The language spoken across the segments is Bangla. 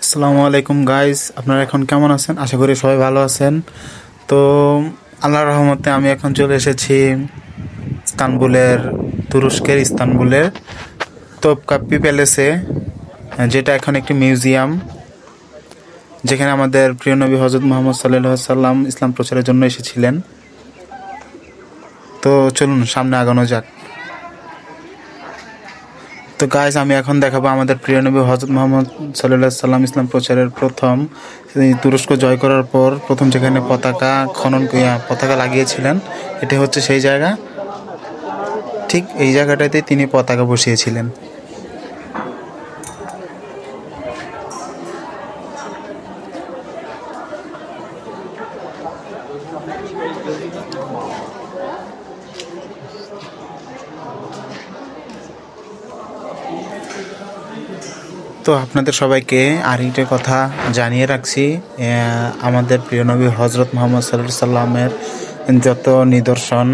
আসসালামু আলাইকুম গাইস, আপনারা এখন কেমন আছেন? আশা করি সবাই ভালো আছেন। তো আল্লাহর রহমতে আমি এখন চলে এসেছি ইস্তানবুলের, তুরস্কের ইস্তানবুলের তোপকাপি প্যালেসে, যেটা এখন একটি মিউজিয়াম, যেখানে আমাদের প্রিয় নবী হজরত মুহাম্মদ সাল্লাল্লাহু আলাইহি সাল্লাম ইসলাম প্রচারের জন্য এসেছিলেন। তো চলুন সামনে আগানো যাক। তো গাইস, আমি এখন দেখাবো আমাদের প্রিয় নবী হজরত মুহাম্মদ সাল্লাল্লাহু আলাইহি সাল্লাম ইসলাম প্রচারের প্রথম তুরস্ক জয় করার পর প্রথম যেখানে পতাকা লাগিয়েছিলেন, এটি হচ্ছে সেই জায়গা। ঠিক এই জায়গাটাতে তিনি পতাকা বসিয়েছিলেন। তো আপনাদের সবাইকে আরেকটা কথা জানিয়ে রাখছি, আমাদের প্রিয় নবী হজরত মুহাম্মদ সাল্লাল্লাহু আলাইহি সাল্লামের যত নিদর্শন,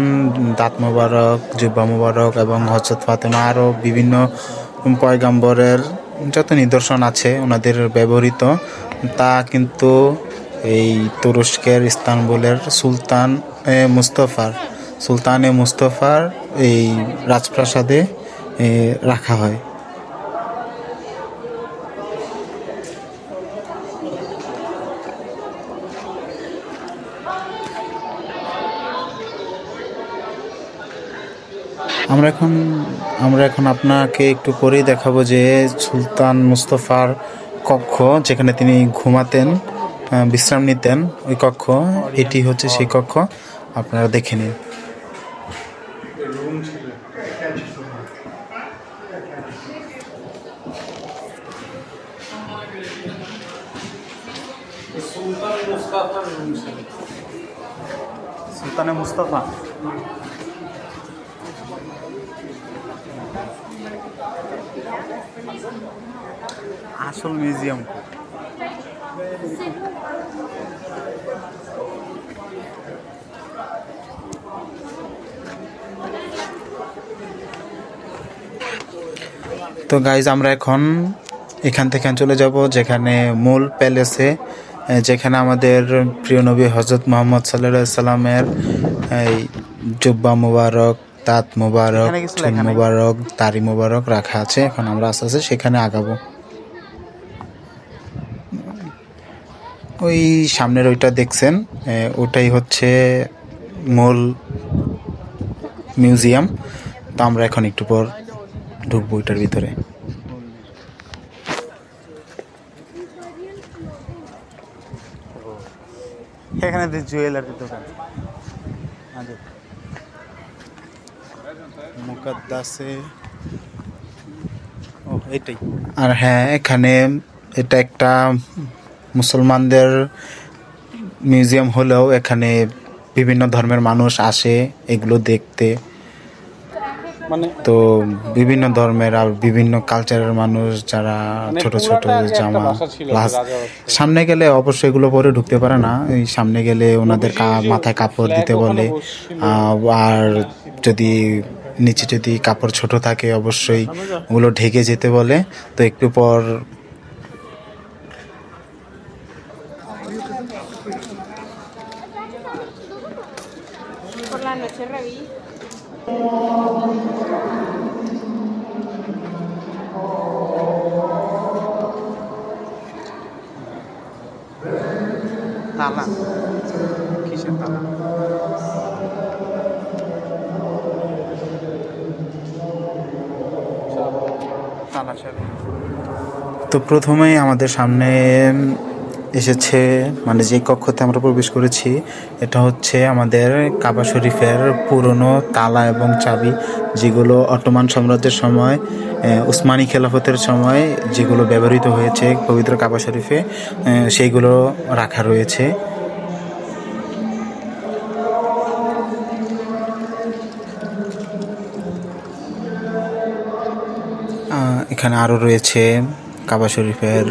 দাঁত মোবারক, জুব্বা মোবারক এবং হজরত ফাতেমা, আরও বিভিন্ন পয়গাম্বরের যত নিদর্শন আছে ওনাদের ব্যবহৃত, তা কিন্তু এই তুরস্কের ইস্তানবুলের সুলতানে মুস্তফার এই রাজপ্রাসাদে রাখা হয়। আমরা এখন আপনাকে একটু পরেই দেখাবো যে সুলতান মুস্তফার কক্ষ, যেখানে তিনি ঘুমাতেন, বিশ্রাম নিতেন, ওই কক্ষ, এটি হচ্ছে সেই কক্ষ। আপনারা দেখে নিন। সুলতানে মুস্তফা আসল মিউজিয়াম। তো গাইজ, আমরা এখন এখান থেকে চলে যাব যেখানে মূল প্যালেসে, যেখানে আমাদের প্রিয় নবী হজরত মুহাম্মদ সাল্লাল্লাহু আলাইহি সাল্লামের এই জুব্বা মুবারক, দাঁত মুবারক, চুল মুবারক, দাড়ি মুবারক রাখা আছে। এখন আমরা আস্তে আস্তে সেখানে আগাবো। ওই সামনের ওইটা দেখছেন, ওটাই হচ্ছে মূল মিউজিয়াম। তো আমরা এখন একটু পর ঢুকবো ওইটার ভিতরে। এখানে জুয়েলারির দোকান মুকাদ্দাসে, এটাই। আর হ্যাঁ, এখানে এটা একটা মুসলমানদের মিউজিয়াম হলেও এখানে বিভিন্ন ধর্মের মানুষ আসে এগুলো দেখতে। তো বিভিন্ন ধর্মের আর বিভিন্ন কালচারের মানুষ, যারা ছোট ছোট জামা, প্লাস সামনে গেলে অবশ্যই এগুলো পরে ঢুকতে পারে না। এই সামনে গেলে ওনাদের মাথায় কাপড় দিতে বলে, আর নিচে যদি কাপড় ছোট থাকে অবশ্যই ওগুলো ঢেকে যেতে বলে। তো একটু পর তালা, কিসের তালা? তো প্রথমেই আমাদের সামনে এসেছে, মানে যে কক্ষতে আমরা প্রবেশ করেছি, এটা হচ্ছে আমাদের কাবা শরীফের পুরনো তালা এবং চাবি, যেগুলো অটোমান সাম্রাজ্যের সময়, উসমানী খেলাফতের সময় যেগুলো ব্যবহৃত হয়েছে পবিত্র কাবা শরীফে, সেইগুলো রাখা রয়েছে। এখানে আরও রয়েছে কাবা শরীফের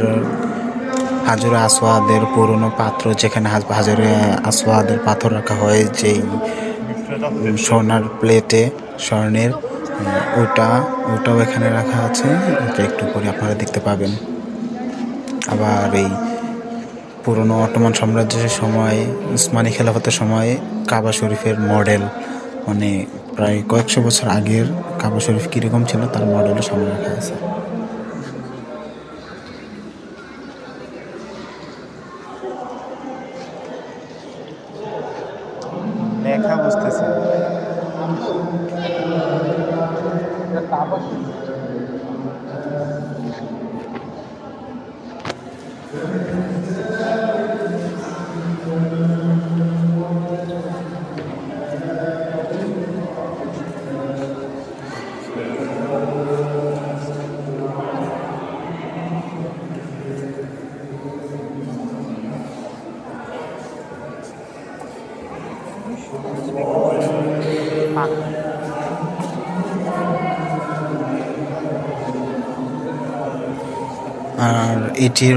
হাজরে আসওয়াদের পুরনো পাত্র, যেখানে হাজরে আসওয়াদের পাথর রাখা হয়, যেই সোনার প্লেটে, স্বর্ণের, ওটাও এখানে রাখা আছে। এটা একটু পরে আপনারা দেখতে পাবেন। আবার এই পুরনো অটোমান সাম্রাজ্যের সময়, উসমানী খেলাফতের সময় কাবা শরীফের মডেল, মানে প্রায় কয়েকশো বছর আগের কাবা শরীফ কীরকম ছিল তার মডেলের সামনে রাখা আছে। লেখা বুঝতেছি। আর এটি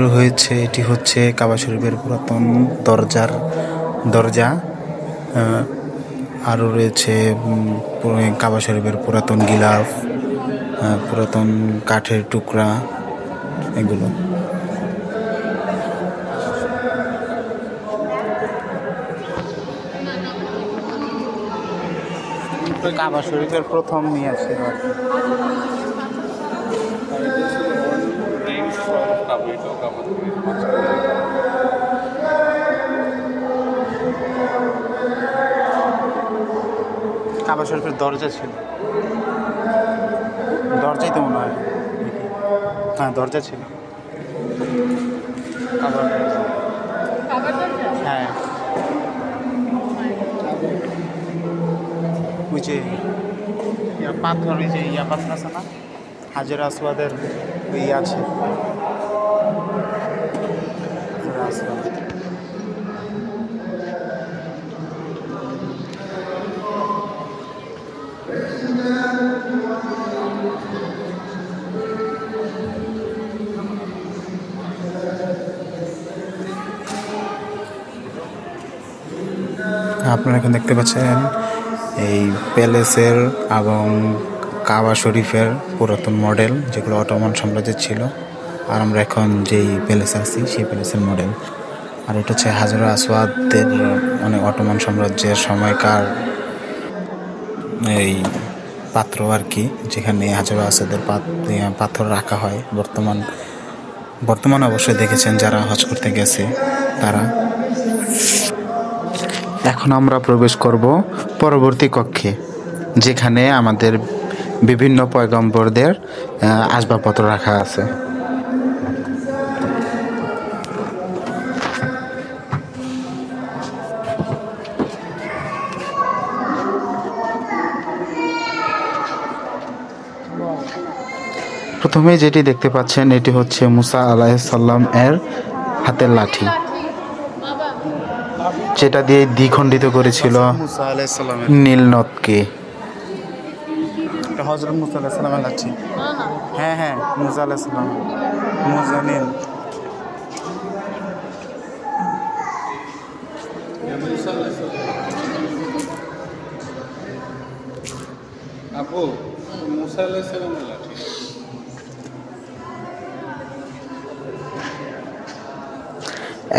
হচ্ছে কাবা শরীফের পুরাতন দরজা। আরও রয়েছে কাবা শরীফের পুরাতন গিলাফ, পুরাতন কাঠের টুকরা, এগুলো। কাবা শরীফের প্রথম নিয়ে ছিল কাবা শরীফের দরজা ছিল, দরজাই তো মনে হয়, হ্যাঁ দরজা ছিল, হ্যাঁ ওই যে পাথর, ওই যে পাথর আছে না, হাজের আসওয়াদের আছে। আপনারা এখন দেখতে পাচ্ছেন এই প্যালেসের এবং কাবা শরীফের পুরাতন মডেল, যেগুলো অটোমান সাম্রাজ্যের ছিল। আর আমরা এখন যেই প্যালেসে আছি সেই প্যালেসের মডেল। আর এটা হচ্ছে হাজর আসওয়াদের, মানে অটোমান সাম্রাজ্যের সময়কার এই পাত্র আর কি, যেখানে হাজর আসওয়াদের পাথর রাখা হয়। বর্তমান অবশ্যই দেখেছেন যারা হজ করতে গেছে তারা। এখন আমরা প্রবেশ করব পরবর্তী কক্ষে, যেখানে আমাদের বিভিন্ন পয়গম্বরদের আসবাবপত্র রাখা আছে। প্রথমে যেটি দেখতে পাচ্ছেন এটি হচ্ছে মুসা আলাইহিস সালাম এর হাতের লাঠি, যেটা দিয়ে দ্বিখণ্ডিত করেছিল নীল নদকে। হযরত মুসা আলাইহিস সালামের লাঠি, হ্যাঁ মুসা আলাইহিস সালাম, মুজানিল। আপু মুসা আলাইহিস সালামের লাঠি।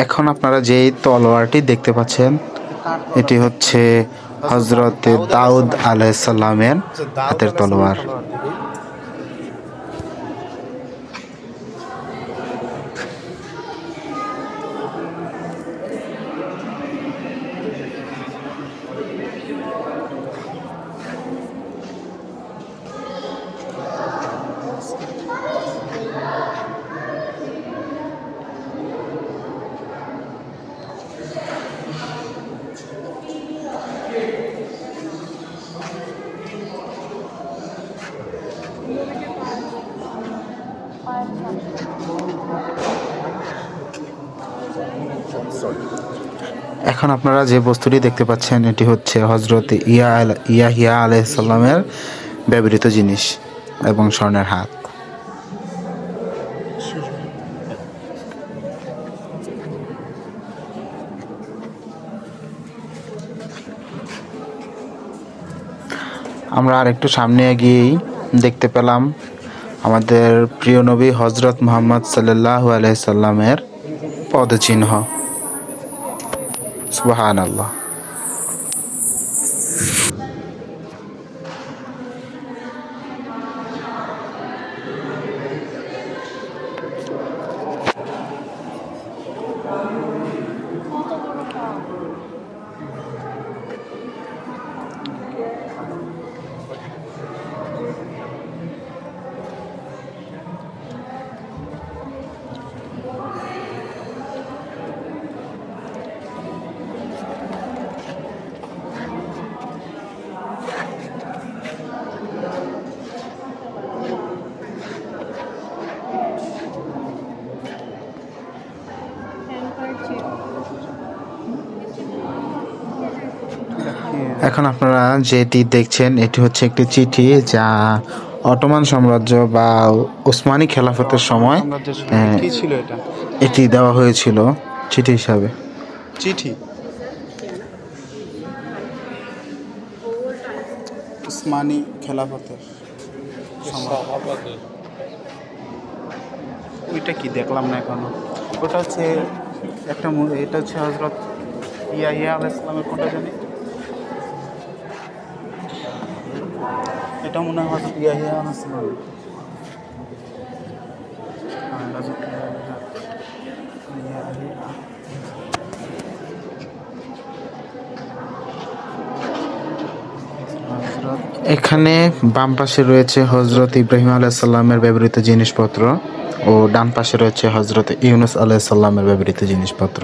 এখন আপনারা যেই তলোয়ারটি দেখতে পাচ্ছেন এটি হচ্ছে হযরত দাউদ আলাইহিস সালামের হাতের তলোয়ার। এখন আপনারা যে বস্তুটি দেখতে পাচ্ছেন এটি হচ্ছে হযরত ইয়াহিয়া আলাইহিস সালামের ব্যবহৃত জিনিস এবং স্বর্ণের হাত। আমরা আরেকটু সামনে এগিয়েই দেখতে পেলাম আমাদের প্রিয় নবী হজরত মুহাম্মদ সাল্লাল্লাহু আলাইহি সাল্লামের পদচিহ্ন। সুবহানাল্লাহ। এখন আপনারা যেটি দেখছেন এটি হচ্ছে একটি চিঠি যা অটোমান সাম্রাজ্য বা উসমানী খেলাফতের সময় কি ছিল এটা? এটি দেওয়া হয়েছিল চিঠি হিসাবে। চিঠি উসমানী খেলাফতের ওইটা কি দেখলাম না এখনো। ওটা হচ্ছে একটা এটা হচ্ছে হজরত ইয়াহিয়া আলাইহিস সালামের কোনটা জানি, এটা মনে হয় হজরত ইয়াহিয়া আলাইহিস সালাম। এখানে বাম পাশে রয়েছে হজরত ইব্রাহিম আলাইহিস সালামের ব্যবহৃত জিনিসপত্র ও ডান পাশে রয়েছে হজরত ইউনুস আলাইহিস সালামের ব্যবহৃত জিনিসপত্র।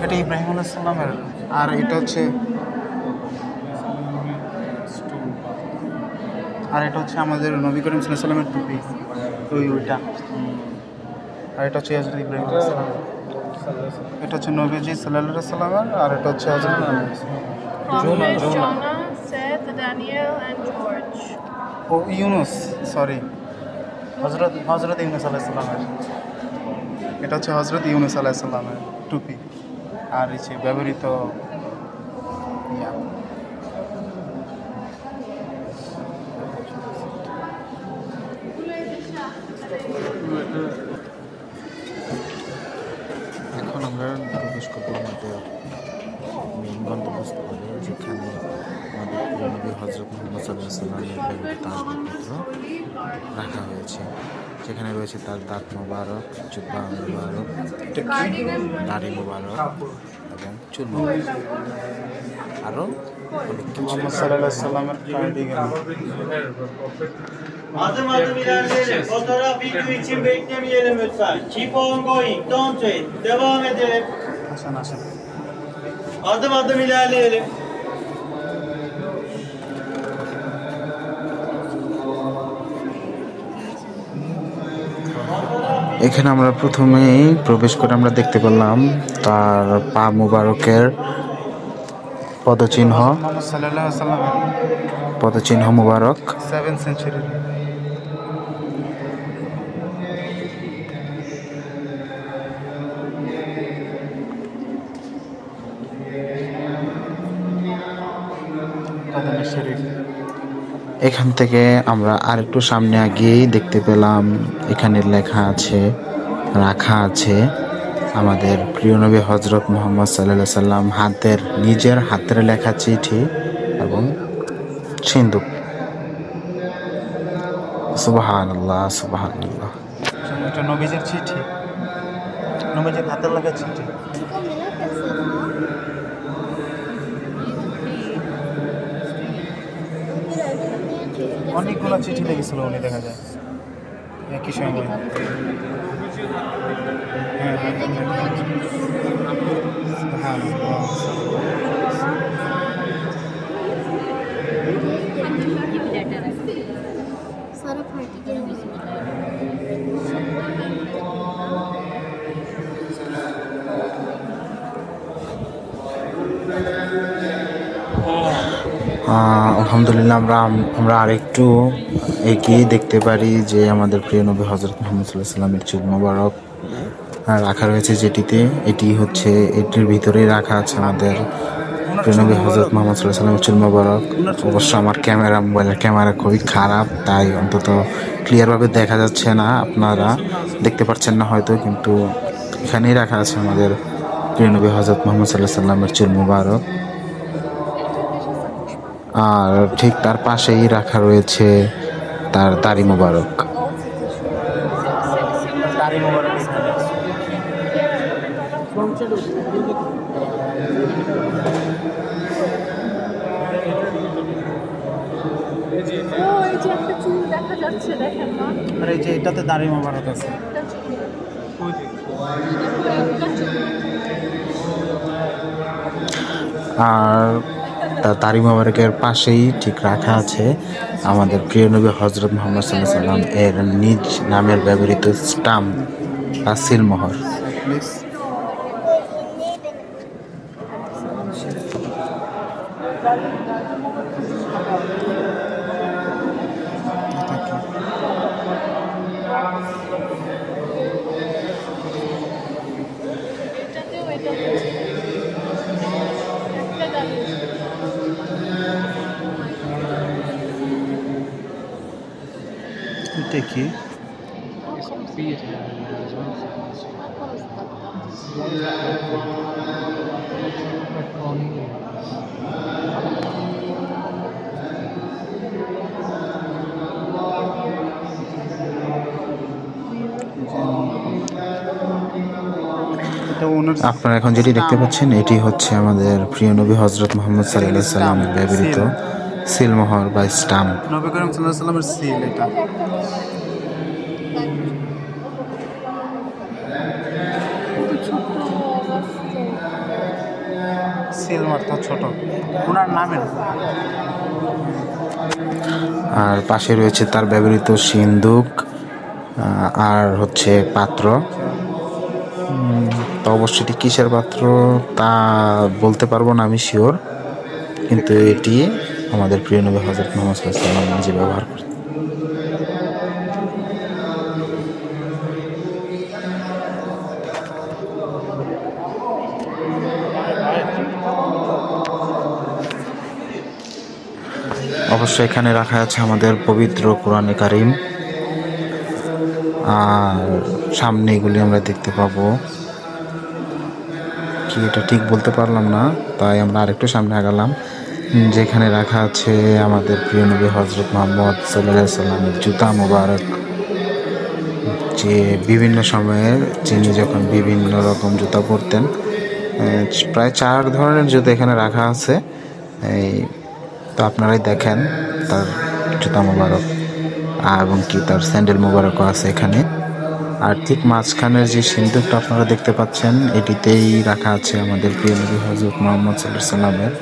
এটা ইব্রাহিম আলাইহিস সালামের, আর এটা হচ্ছে আমাদের নবী করিম সাল্লাল্লাহু আলাইহি সাল্লামের টুপি, ওইটা। আর এটা হচ্ছে হযরত ইব্রাহিম আলাইহিস সালাম, এটা হচ্ছে নবীজি সাল্লাল্লাহু আলাইহি সাল্লামের, আর এটা হচ্ছে হযরত Jonah, Seth, Daniel, and George. ও ইউনুস, সরি, হযরত ইউনুস আলাইহিস সালামের। এটা হচ্ছে হযরত ইউনুস আলাইহিস সালামের টুপি, আর এই যে ব্যবহৃত ইয়া। এখন আমরা প্রবেশ করবো আমাদের মেইন গন্তব্যস্থলে, যেখানে আমাদের প্রিয় নবী হজরত মুহাম্মদ সাল্লাল্লাহু আলাইহি সাল্লামের ব্যবহৃত আসবাবপত্র রাখা হয়েছে। সেখানে রয়েছে তার দাঁত মোবারক, জুব্বা মোবারক, দাড়ি মোবারক এবং চুল মোবারক, আরও অনেক কিছু। মুহাম্মদ সাল্লাল্লাহু আলাইহি সাল্লামের cardigan. Adım adım ilerleyelim. Fotoğraf video için beklemeyelim lütfen. Keep on going. Don't wait. Devam edelim. আসেন আসেন। Adım adım ilerleyelim. এখানে আমরা প্রথমেই প্রবেশ করে আমরা দেখতে পেলাম তার পা মুবারকের পদচিহ্ন, মুহাম্মদ সাল্লাল্লাহু আলাইহি সাল্লামের পদচিহ্ন মুবারক। 7th century. কদমে শরীফ। এখান থেকে আমরা আরেকটু সামনে গিয়েই দেখতে পেলাম এখানে লেখা আছে, রাখা আছে আমাদের প্রিয় নবী হজরত মুহাম্মদ সাল্লাল্লাহু আলাইহি সাল্লাম নিজের হাতের লেখা চিঠি এবং সিন্দুক। সুবহানাল্লাহ, সুবহানাল্লাহ। এটা নবীজির চিঠি, নবীজির হাতের লেখা চিঠি। অনেকগুলো চিঠি লিখেছিল উনি, দেখা যায় একই সময়। सारा फाटी गया আলহামদুলিল্লাহ আমরা আরেকটু এগিয়ে দেখতে পারি যে আমাদের প্রিয় নবী হজরত মুহাম্মদ সাল্লাল্লাহু আলাইহি সাল্লামের চুল মোবারক রাখা রয়েছে, এটির ভিতরেই রাখা আছে আমাদের প্রিয় নবী হজরত মুহাম্মদ সাল্লাল্লাহু আলাইহি সাল্লামের চুল মোবারক। অবশ্য আমার মোবাইলের ক্যামেরা খুবই খারাপ, তাই অন্তত ক্লিয়ারভাবে দেখা যাচ্ছে না, আপনারা দেখতে পাচ্ছেন না হয়তো, কিন্তু এখানেই রাখা আছে আমাদের প্রিয় নবী হজরত মুহাম্মদ সাল্লাল্লাহু আলাইহি সাল্লামের চুল মোবারক। আর ঠিক তার পাশেই রাখা রয়েছে তার দাড়ি মোবারক। দাড়ি মোবারক এখানে। ও এই যে একটা চুল দেখা যাচ্ছে, দেখেন না? আর এই যে এটাতে দাড়ি মোবারক আছে। একটা চুল। আর তার দাড়ি মোবারকের পাশেই ঠিক রাখা আছে আমাদের প্রিয় নবী হজরত মুহাম্মদ সাল্লাল্লাহু আলাইহি সাল্লাম এর নিজ নামের ব্যবহৃত স্টাম্প বা সিলমোহর। প্লিজ। এটাতেও এটাতেও একটা দাবি। এটা কি? এটা ওনার আপনারা এখন যেটি দেখতে পাচ্ছেন এটি হচ্ছে আমাদের প্রিয় নবী হজরত মুহাম্মদ সাল্লাল্লাহু আলাইহি সাল্লামের ব্যবহৃত সিলমোহর বা স্টাম্প। নবী করিম সাল্লাল্লাহু আলাইহি সাল্লামের সিল এটা। সিল মারটা ছোট, ওনার নামের। আর পাশে রয়েছে তার ব্যবহৃত সিন্দুক আর হচ্ছে পাত্র। তো অবশ্যই এটি কিসের পাত্র তা বলতে পারবো না আমি শিওর, কিন্তু এটি আমাদের প্রিয় নবী হযরত মুহাম্মদ সাল্লাল্লাহু আলাইহি ওয়াসাল্লাম নিজে ব্যবহার করেন। অবশ্যই এখানে রাখা আছে আমাদের পবিত্র কোরআনে কারিম, আর সামনে এগুলি আমরা দেখতে পাবো। কি এটা ঠিক বলতে পারলাম না, তাই আমরা আরেকটু সামনে আগালাম, যেখানে রাখা আছে আমাদের প্রিয় নবী হযরত মুহাম্মদ সাল্লাল্লাহু আলাইহি সাল্লামের জুতা মোবারক, যে বিভিন্ন সময়ের যিনি যখন বিভিন্ন রকম জুতা পরতেন। প্রায় 4 ধরনের জুতা এখানে রাখা আছে। এই তো আপনারাই দেখেন তার জুতা মোবারক এবং কি তার স্যান্ডেল মোবারকও আছে এখানে। আর ঠিক মাঝখানের যে সিন্দুকটা আপনারা দেখতে পাচ্ছেন এটিতেই রাখা আছে আমাদের প্রিয় নবী হযরত মুহাম্মদ সাল্লাল্লাহু আলাইহি সাল্লামের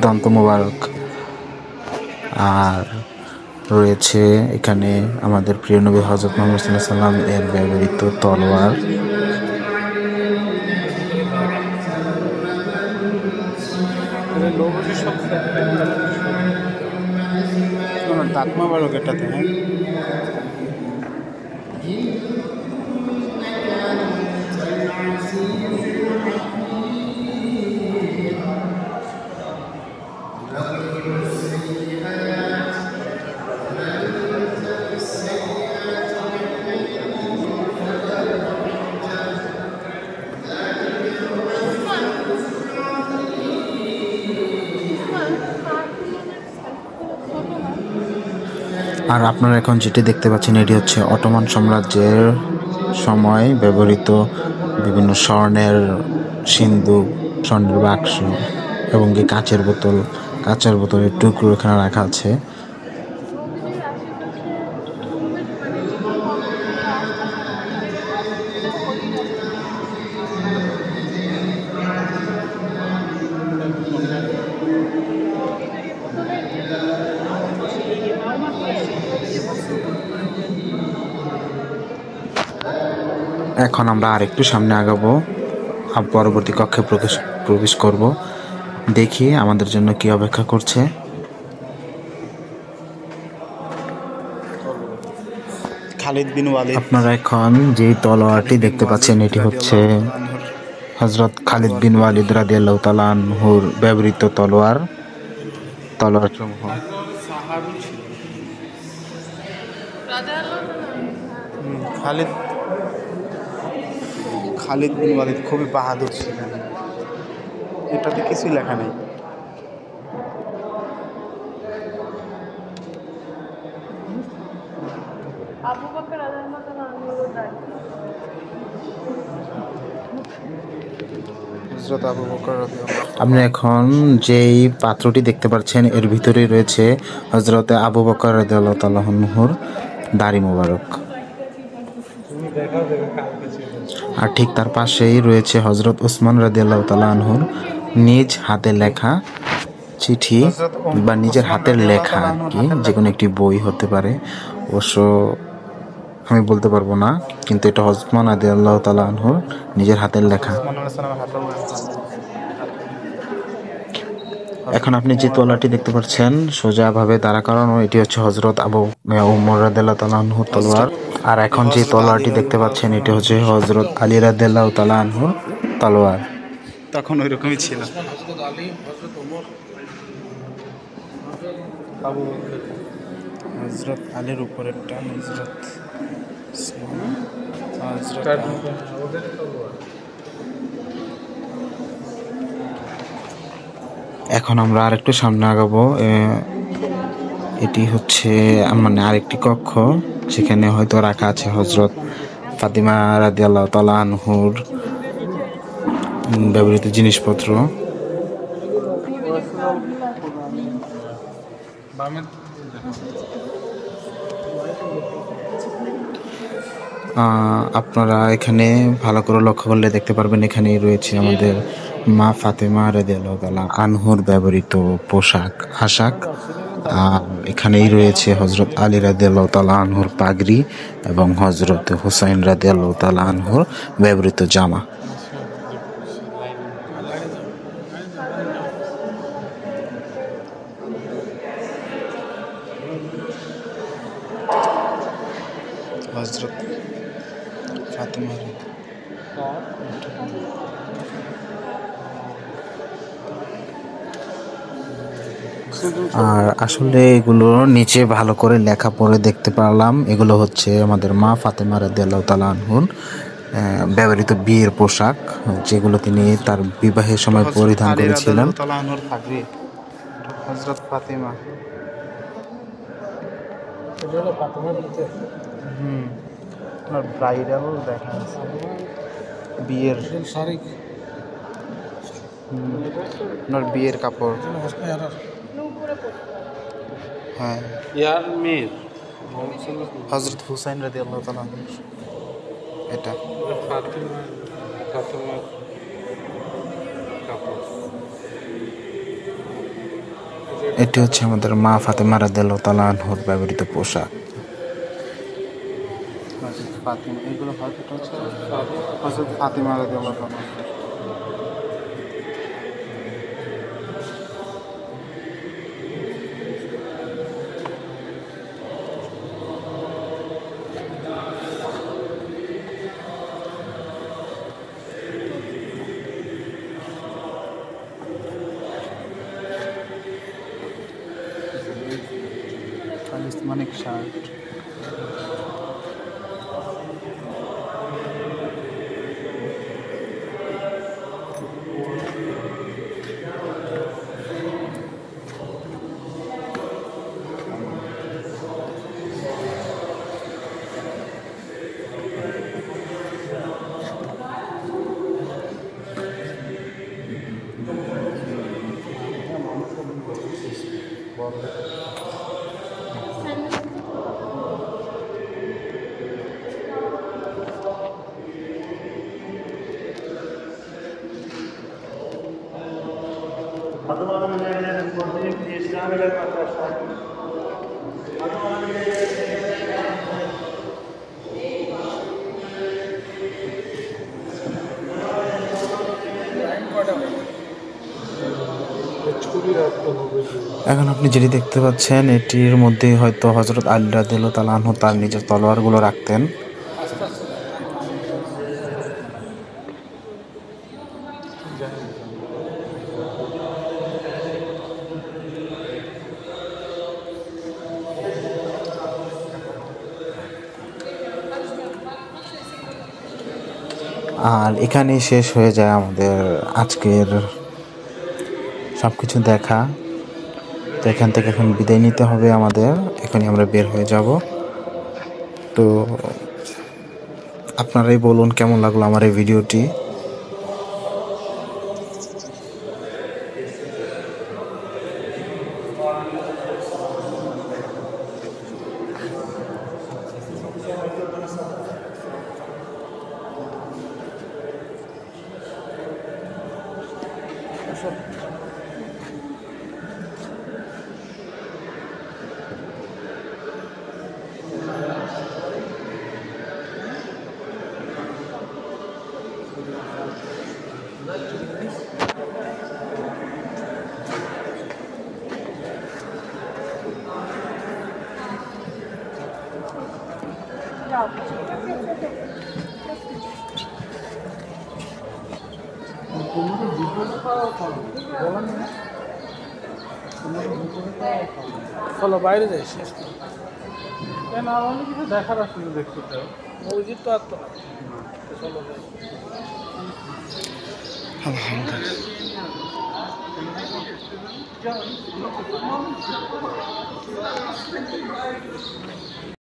দন্ত মোবারক। আর রয়েছে এখানে আমাদের প্রিয় নবী হযরত মুহাম্মদ সাল্লাল্লাহু আলাইহি সাল্লাম এর ব্যবহৃত তলোয়ার। দাঁত মোবারক এটাতে। হ্যাঁ, আর আপনারা এখন যেটি দেখতে পাচ্ছেন এটি হচ্ছে অটোমান সাম্রাজ্যের সময় ব্যবহৃত বিভিন্ন স্বর্ণের সিন্দুক, স্বর্ণের বাক্স এবং কি কাঁচের বোতলের টুকরো এখানে রাখা আছে। এখন আমরা আরেকটু সামনে আগাবো, পরবর্তী কক্ষে প্রবেশ করব। দেখি আমাদের জন্য কি অপেক্ষা করছে। খালিদ বিন ওয়ালিদ আপনারা এখন যে তলোয়ারটি দেখতে পাচ্ছেন এটি হচ্ছে হযরত খালিদ বিন ওয়ালিদ রাদিয়াল্লাহু তাআলা আনহুর ব্যবহৃত তলোয়ার সমূহ। খালিদ খালিদ বিন ওয়ালিদ খুবই বাহাদুর ছিলেন। এটাতে কিছুই লেখা নেই। আবু বকর রাদিয়াল্লাহু তাআলা আনহুর দাঁড়িয়ে। হযরত আবু বকর রাদিয়াল্লাহু আপনি এখন যেই পাত্রটি দেখতে পাচ্ছেন এর ভিতরে রয়েছে হযরতে আবু বকর রাদিয়াল্লাহু তাআলা আনহুর দাড়ি মোবারক। আর ঠিক তার পাশেই রয়েছে হযরত উসমান রাদিয়াল্লাহু তাআলা আনহুর নিজ হাতে লেখা চিঠি বা নিজের হাতের লেখা আর কি, যে কোনো একটি বই হতে পারে, অবশ্য আমি বলতে পারবো না, কিন্তু এটা উসমান রাদিয়াল্লাহু তাআলা আনহুর নিজের হাতের লেখা। এখন আপনি যে তলোয়ারটি দেখতে পাচ্ছেন সোজাভাবে দাঁড়া করানো, এটি হচ্ছে হযরত আবু উমর রাদিয়াল্লাহু তাআলা আনহুর তলোয়ার। আর এখন যে তলোয়ারটি দেখতে পাচ্ছেন এটি হচ্ছে হযরত আলী রাদিয়াল্লাহু তাআলা আনহুর তলোয়ার। তখন ওই রকমই ছিল। হযরত আলীর উপরেরটা এখন আমরা আরেকটু সামনে আগাবো। এটি হচ্ছে মানে আরেকটি কক্ষ, সেখানে হয়তো রাখা আছে হযরত ফাতিমা রাদিয়াল্লাহু তাআলা আনহুর ব্যবহৃত জিনিসপত্র। আপনারা এখানে ভালো করে লক্ষ্য করলে দেখতে পারবেন এখানেই রয়েছে আমাদের মা ফাতেমা রাদিয়াল্লাহু তাআলা আনহুর ব্যবহৃত পোশাক আশাক। আর এখানেই রয়েছে হযরত আলী রাদিয়াল্লাহু তাআলা আনহুর পাগড়ি এবং হযরত হুসাইন রাদিয়াল্লাহু তাআলা আনহুর ব্যবহৃত জামা। হযরত ফাতিমা আর আসলে এগুলো নিচে ভালো করে লেখা পড়ে দেখতে পারলাম, এগুলো হচ্ছে আমাদের মা ফাতেমা রাদিয়াল্লাহু তাআলা আনহুর ব্যবহৃত বিয়ের পোশাক, যেগুলো তিনি তার বিবাহের সময় পরিধান করেছিলেন। হযরত ফাতিমা ব্রাইডাল দেখা আছে, বিয়ের বিয়ের কাপড়। হ্যাঁ, হযরত হুসাইন রাদিয়াল্লাহু তাআলা আনহু। এটা এটি হচ্ছে আমাদের মা ফাতেমা রাদিয়াল্লাহু তাআলা আনহুর ব্যবহৃত পোশাক। হযরত ফাতিমা, এগুলো হচ্ছে হযরত ফাতিমা রাদিয়াল্লাহু তাআলা। কালিসমানিক shirt. Adım adım ilerleyelim. Kontinü İslam edelim arkadaşlar. Adım adım ilerleyelim. এখন আপনি যেটি দেখতে পাচ্ছেন এটির মধ্যে হয়তো হযরত আলী রাদিয়াল্লাহু তাআলা আনহু তার নিজের তলোয়ারগুলো রাখতেন। আর এখানেই শেষ হয়ে যায় আমাদের আজকের সবকিছু দেখা। তো এখান থেকে এখন বিদায় নিতে হবে আমাদের, এখনই আমরা বের হয়ে যাব। তো আপনারাই বলুন কেমন লাগলো আমার এই ভিডিওটি। চলো বাইরে যাই শেষ করি। কেন আর অনেক কিছু দেখার আসলে দেখতে চাই, মসজিদ তো আর তো না। চলো যাই। আলহামদুলিল্লাহ।